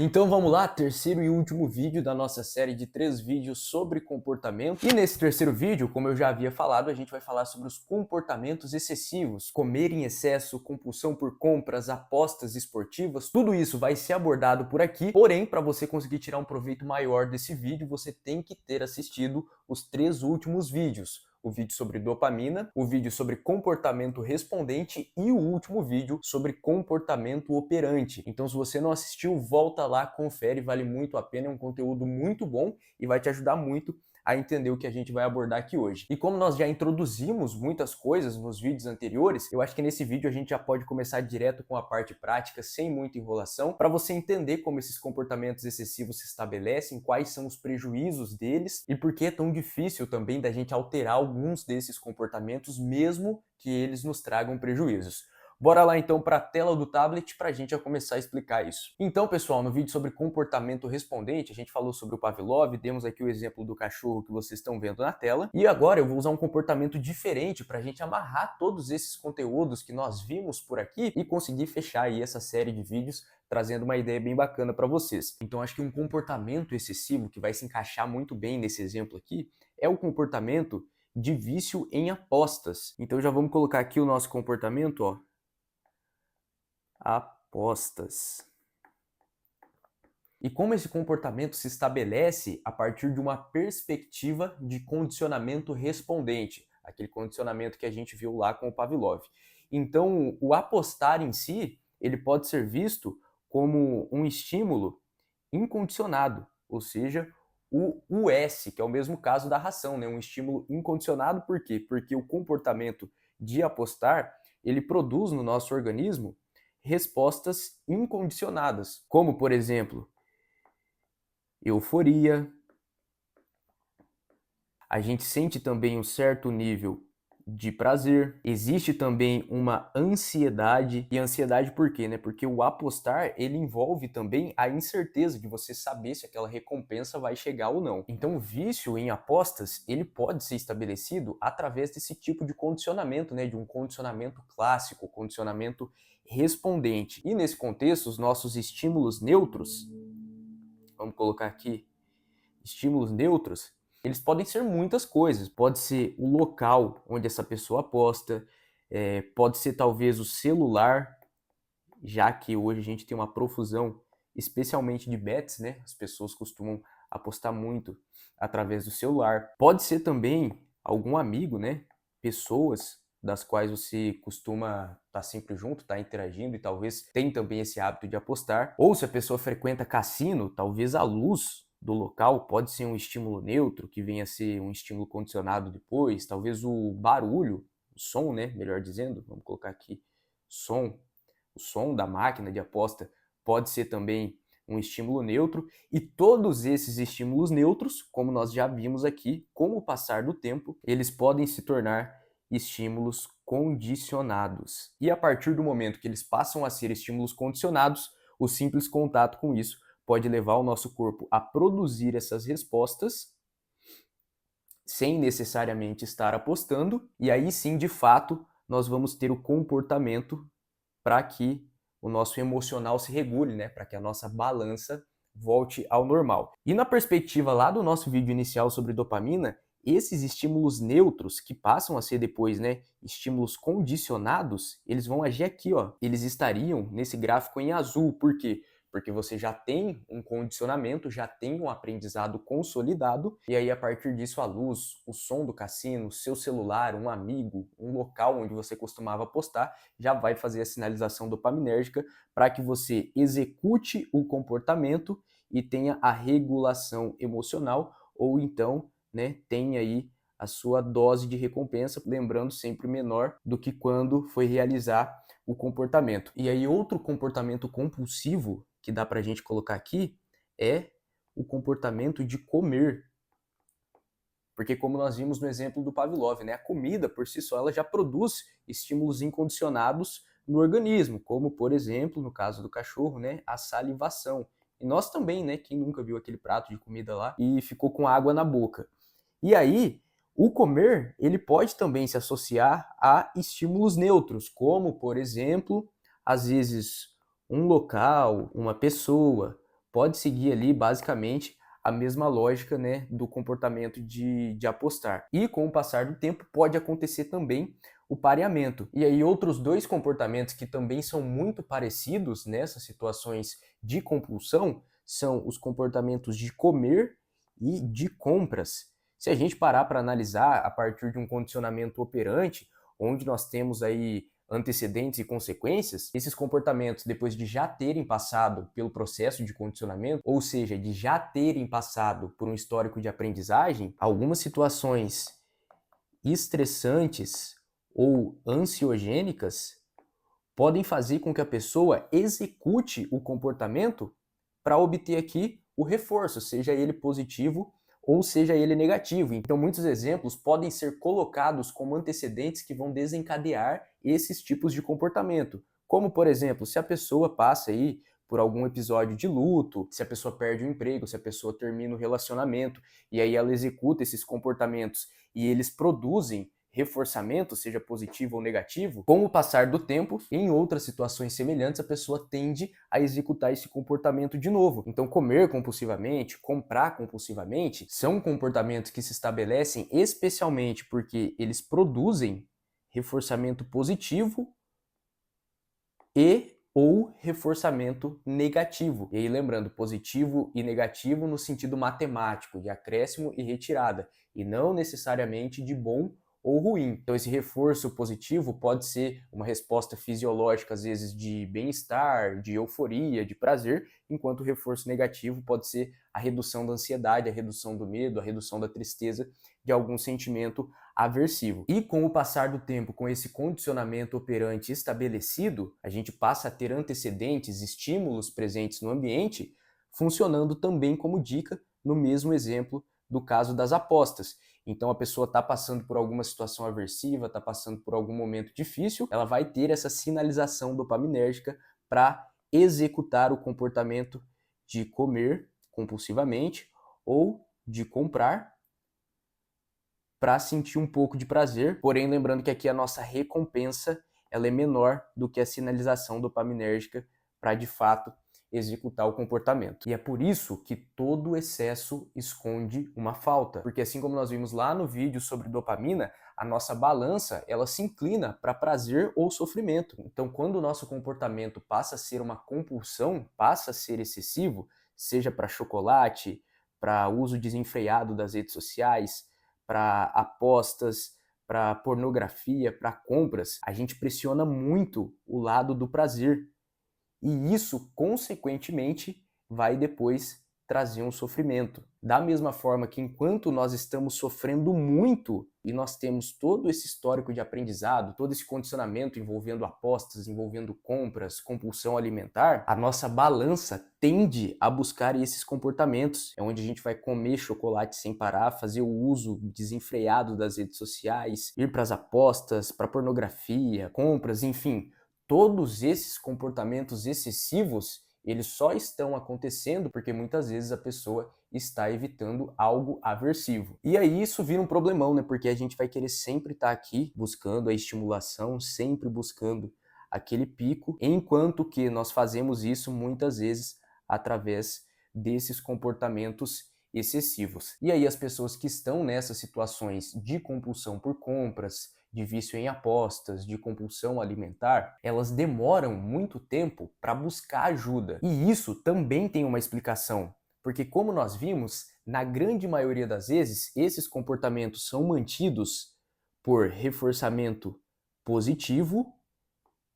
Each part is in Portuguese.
Então vamos lá, terceiro e último vídeo da nossa série de 3 vídeos sobre comportamento. E nesse terceiro vídeo, como eu já havia falado, a gente vai falar sobre os comportamentos excessivos, comer em excesso, compulsão por compras, apostas esportivas, tudo isso vai ser abordado por aqui. Porém, para você conseguir tirar um proveito maior desse vídeo, você tem que ter assistido os 3 últimos vídeos. O vídeo sobre dopamina, o vídeo sobre comportamento respondente e o último vídeo sobre comportamento operante. Então, se você não assistiu, volta lá, confere, vale muito a pena, é um conteúdo muito bom e vai te ajudar muito a entender o que a gente vai abordar aqui hoje. E como nós já introduzimos muitas coisas nos vídeos anteriores, eu acho que nesse vídeo a gente já pode começar direto com a parte prática, sem muita enrolação, para você entender como esses comportamentos excessivos se estabelecem, quais são os prejuízos deles e por que é tão difícil também da gente alterar alguns desses comportamentos, mesmo que eles nos tragam prejuízos. Bora lá então para a tela do tablet para a gente já começar a explicar isso. Então, pessoal, no vídeo sobre comportamento respondente, a gente falou sobre o Pavlov, demos aqui o exemplo do cachorro que vocês estão vendo na tela. E agora eu vou usar um comportamento diferente para a gente amarrar todos esses conteúdos que nós vimos por aqui e conseguir fechar aí essa série de vídeos trazendo uma ideia bem bacana para vocês. Então, acho que um comportamento excessivo que vai se encaixar muito bem nesse exemplo aqui é o comportamento de vício em apostas. Então, já vamos colocar aqui o nosso comportamento, ó. Apostas. E como esse comportamento se estabelece a partir de uma perspectiva de condicionamento respondente, aquele condicionamento que a gente viu lá com o Pavlov. Então, o apostar em si, ele pode ser visto como um estímulo incondicionado, ou seja, o US, que é o mesmo caso da ração, né? Um estímulo incondicionado, por quê? Porque o comportamento de apostar, ele produz no nosso organismo respostas incondicionadas, como, por exemplo, euforia. A gente sente também um certo nível de prazer. Existe também uma ansiedade. E ansiedade por quê, né? Porque o apostar, ele envolve também a incerteza de você saber se aquela recompensa vai chegar ou não. Então, o vício em apostas, ele pode ser estabelecido através desse tipo de condicionamento, né? De um condicionamento clássico, condicionamento respondente. E nesse contexto, os nossos estímulos neutros, vamos colocar aqui, estímulos neutros, eles podem ser muitas coisas. Pode ser o local onde essa pessoa aposta, pode ser talvez o celular, já que hoje a gente tem uma profusão, especialmente de bets, né? As pessoas costumam apostar muito através do celular. Pode ser também algum amigo, né? Pessoas das quais você costuma estar sempre junto, estar interagindo e talvez tem também esse hábito de apostar. Ou se a pessoa frequenta cassino, talvez a luz do local pode ser um estímulo neutro, que venha a ser um estímulo condicionado depois, talvez o barulho, o som, né, melhor dizendo, vamos colocar aqui, som, o som da máquina de aposta pode ser também um estímulo neutro, e todos esses estímulos neutros, como nós já vimos aqui, com o passar do tempo, eles podem se tornar estímulos condicionados. E a partir do momento que eles passam a ser estímulos condicionados, o simples contato com isso pode levar o nosso corpo a produzir essas respostas sem necessariamente estar apostando, e aí sim, de fato, nós vamos ter o comportamento para que o nosso emocional se regule, né? Para que a nossa balança volte ao normal. E na perspectiva lá do nosso vídeo inicial sobre dopamina, esses estímulos neutros que passam a ser depois, né, estímulos condicionados, eles vão agir aqui, ó. Eles estariam nesse gráfico em azul. Por quê? Porque você já tem um condicionamento, já tem um aprendizado consolidado, e aí a partir disso a luz, o som do cassino, seu celular, um amigo, um local onde você costumava apostar, já vai fazer a sinalização dopaminérgica para que você execute o comportamento e tenha a regulação emocional, ou então, né, tenha aí a sua dose de recompensa, lembrando sempre menor do que quando foi realizar o comportamento. E aí outro comportamento compulsivo que dá para a gente colocar aqui é o comportamento de comer. Porque como nós vimos no exemplo do Pavlov, né, a comida por si só ela já produz estímulos incondicionados no organismo, como por exemplo, no caso do cachorro, né, a salivação. E nós também, né, quem nunca viu aquele prato de comida lá e ficou com água na boca. E aí, o comer, ele pode também se associar a estímulos neutros, como por exemplo, às vezes um local, uma pessoa, pode seguir ali basicamente a mesma lógica, né, do comportamento de apostar. E com o passar do tempo pode acontecer também o pareamento. E aí outros dois comportamentos que também são muito parecidos nessas situações de compulsão são os comportamentos de comer e de compras. Se a gente parar para analisar a partir de um condicionamento operante, onde nós temos aí antecedentes e consequências, esses comportamentos, depois de já terem passado pelo processo de condicionamento, ou seja, de já terem passado por um histórico de aprendizagem, algumas situações estressantes ou ansiogênicas podem fazer com que a pessoa execute o comportamento para obter aqui o reforço, seja ele positivo ou seja ele negativo. Então, muitos exemplos podem ser colocados como antecedentes que vão desencadear esses tipos de comportamento. Como, por exemplo, se a pessoa passa aí por algum episódio de luto, se a pessoa perde o emprego, se a pessoa termina o relacionamento, e aí ela executa esses comportamentos e eles produzem reforçamento, seja positivo ou negativo, com o passar do tempo, em outras situações semelhantes, a pessoa tende a executar esse comportamento de novo. Então, comer compulsivamente, comprar compulsivamente, são comportamentos que se estabelecem especialmente porque eles produzem reforçamento positivo e ou reforçamento negativo. E aí, lembrando, positivo e negativo no sentido matemático, de acréscimo e retirada, e não necessariamente de bom ou ruim. Então, esse reforço positivo pode ser uma resposta fisiológica, às vezes, de bem-estar, de euforia, de prazer, enquanto o reforço negativo pode ser a redução da ansiedade, a redução do medo, a redução da tristeza, de algum sentimento aversivo. E com o passar do tempo, com esse condicionamento operante estabelecido, a gente passa a ter antecedentes, estímulos presentes no ambiente, funcionando também como dica no mesmo exemplo do caso das apostas. Então a pessoa está passando por alguma situação aversiva, está passando por algum momento difícil, ela vai ter essa sinalização dopaminérgica para executar o comportamento de comer compulsivamente ou de comprar para sentir um pouco de prazer, porém lembrando que aqui a nossa recompensa ela é menor do que a sinalização dopaminérgica para de fato executar o comportamento. E é por isso que todo excesso esconde uma falta, porque assim como nós vimos lá no vídeo sobre dopamina, a nossa balança ela se inclina para prazer ou sofrimento. Então, quando o nosso comportamento passa a ser uma compulsão, passa a ser excessivo, seja para chocolate, para uso desenfreado das redes sociais, para apostas, para pornografia, para compras, a gente pressiona muito o lado do prazer. E isso, consequentemente, vai depois trazer um sofrimento. Da mesma forma que enquanto nós estamos sofrendo muito e nós temos todo esse histórico de aprendizado, todo esse condicionamento envolvendo apostas, envolvendo compras, compulsão alimentar, a nossa balança tende a buscar esses comportamentos. É onde a gente vai comer chocolate sem parar, fazer o uso desenfreado das redes sociais, ir para as apostas, para pornografia, compras, enfim. Todos esses comportamentos excessivos, eles só estão acontecendo porque muitas vezes a pessoa está evitando algo aversivo. E aí isso vira um problemão, né? Porque a gente vai querer sempre estar aqui buscando a estimulação, sempre buscando aquele pico, enquanto que nós fazemos isso muitas vezes através desses comportamentos excessivos. E aí as pessoas que estão nessas situações de compulsão por compras, de vício em apostas, de compulsão alimentar, elas demoram muito tempo para buscar ajuda. E isso também tem uma explicação, porque como nós vimos, na grande maioria das vezes, esses comportamentos são mantidos por reforçamento positivo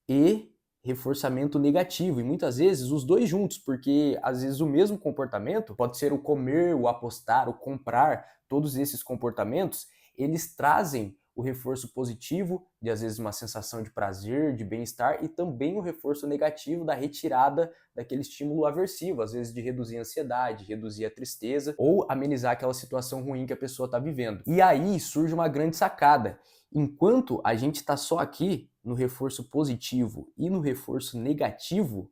e reforçamento negativo, e muitas vezes os dois juntos, porque às vezes o mesmo comportamento pode ser o comer, o apostar, o comprar, todos esses comportamentos, eles trazem o reforço positivo, de às vezes uma sensação de prazer, de bem-estar, e também o reforço negativo da retirada daquele estímulo aversivo, às vezes de reduzir a ansiedade, reduzir a tristeza, ou amenizar aquela situação ruim que a pessoa está vivendo. E aí surge uma grande sacada. Enquanto a gente está só aqui no reforço positivo e no reforço negativo,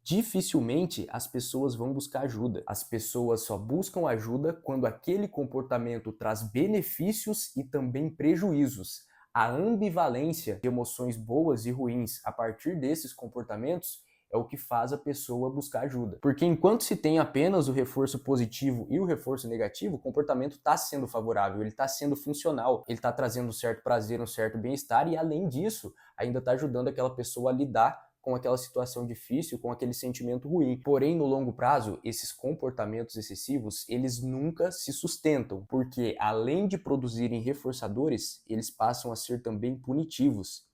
dificilmente as pessoas vão buscar ajuda. As pessoas só buscam ajuda quando aquele comportamento traz benefícios e também prejuízos. A ambivalência de emoções boas e ruins a partir desses comportamentos é o que faz a pessoa buscar ajuda. Porque enquanto se tem apenas o reforço positivo e o reforço negativo, o comportamento está sendo favorável, ele está sendo funcional, ele está trazendo um certo prazer, um certo bem-estar e, além disso, ainda está ajudando aquela pessoa a lidar com aquela situação difícil, com aquele sentimento ruim. Porém, no longo prazo, esses comportamentos excessivos, eles nunca se sustentam, porque além de produzirem reforçadores, eles passam a ser também punitivos.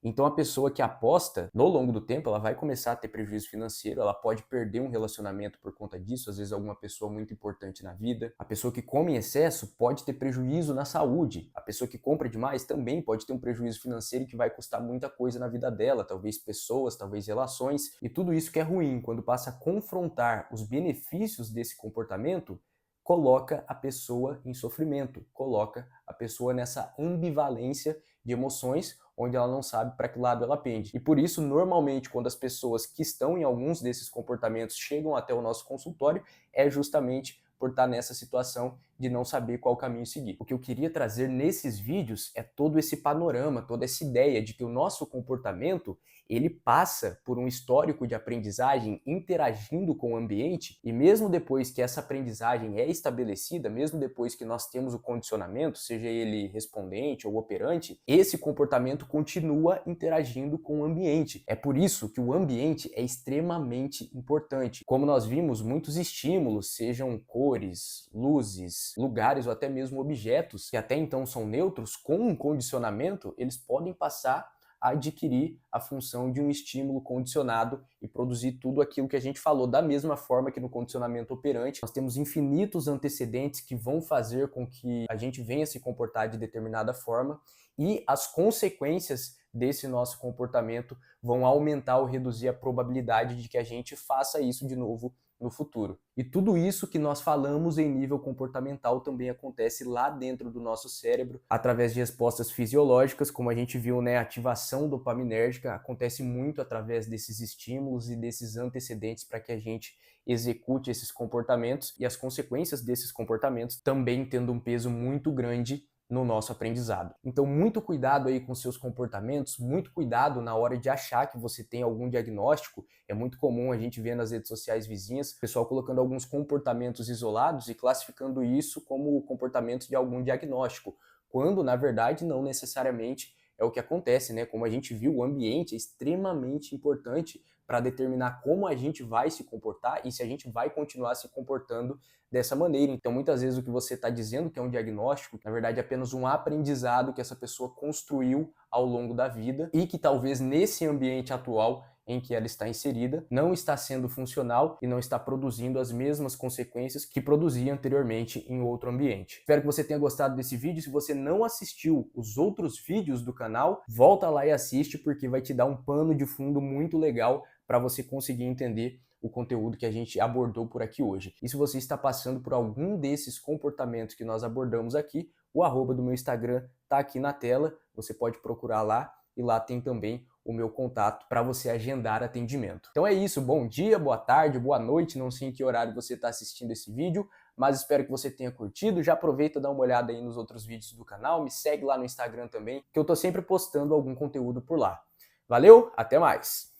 Então a pessoa que aposta, no longo do tempo, ela vai começar a ter prejuízo financeiro, ela pode perder um relacionamento por conta disso, às vezes alguma pessoa muito importante na vida. A pessoa que come em excesso pode ter prejuízo na saúde. A pessoa que compra demais também pode ter um prejuízo financeiro que vai custar muita coisa na vida dela, talvez pessoas, talvez relações, e tudo isso que é ruim, quando passa a confrontar os benefícios desse comportamento, coloca a pessoa em sofrimento, coloca a pessoa nessa ambivalência de emoções, onde ela não sabe para que lado ela pende. E por isso, normalmente, quando as pessoas que estão em alguns desses comportamentos chegam até o nosso consultório, é justamente por estar nessa situação de não saber qual caminho seguir. O que eu queria trazer nesses vídeos é todo esse panorama, toda essa ideia de que o nosso comportamento, ele passa por um histórico de aprendizagem interagindo com o ambiente, e mesmo depois que essa aprendizagem é estabelecida, mesmo depois que nós temos o condicionamento, seja ele respondente ou operante, esse comportamento continua interagindo com o ambiente. É por isso que o ambiente é extremamente importante. Como nós vimos, muitos estímulos, sejam cores, luzes, lugares ou até mesmo objetos que até então são neutros, com um condicionamento, eles podem passar a adquirir a função de um estímulo condicionado e produzir tudo aquilo que a gente falou. Da mesma forma que no condicionamento operante, nós temos infinitos antecedentes que vão fazer com que a gente venha se comportar de determinada forma, e as consequências desse nosso comportamento vão aumentar ou reduzir a probabilidade de que a gente faça isso de novo no futuro. E tudo isso que nós falamos em nível comportamental também acontece lá dentro do nosso cérebro, através de respostas fisiológicas, como a gente viu, né, a ativação dopaminérgica acontece muito através desses estímulos e desses antecedentes para que a gente execute esses comportamentos, e as consequências desses comportamentos também tendo um peso muito grande no nosso aprendizado. Então, muito cuidado aí com seus comportamentos, muito cuidado na hora de achar que você tem algum diagnóstico. É muito comum a gente ver nas redes sociais vizinhas, o pessoal colocando alguns comportamentos isolados e classificando isso como comportamento de algum diagnóstico, quando, na verdade, não necessariamente é o que acontece, né? Como a gente viu, o ambiente é extremamente importante para determinar como a gente vai se comportar e se a gente vai continuar se comportando dessa maneira. Então, muitas vezes o que você está dizendo que é um diagnóstico, na verdade é apenas um aprendizado que essa pessoa construiu ao longo da vida e que talvez nesse ambiente atual em que ela está inserida não está sendo funcional e não está produzindo as mesmas consequências que produzia anteriormente em outro ambiente. Espero que você tenha gostado desse vídeo. Se você não assistiu os outros vídeos do canal, volta lá e assiste, porque vai te dar um pano de fundo muito legal para você conseguir entender o conteúdo que a gente abordou por aqui hoje. E se você está passando por algum desses comportamentos que nós abordamos aqui, o arroba do meu Instagram está aqui na tela, você pode procurar lá, e lá tem também o meu contato para você agendar atendimento. Então é isso, bom dia, boa tarde, boa noite, não sei em que horário você está assistindo esse vídeo, mas espero que você tenha curtido. Já aproveita e dá uma olhada aí nos outros vídeos do canal, me segue lá no Instagram também, que eu tô sempre postando algum conteúdo por lá. Valeu, até mais!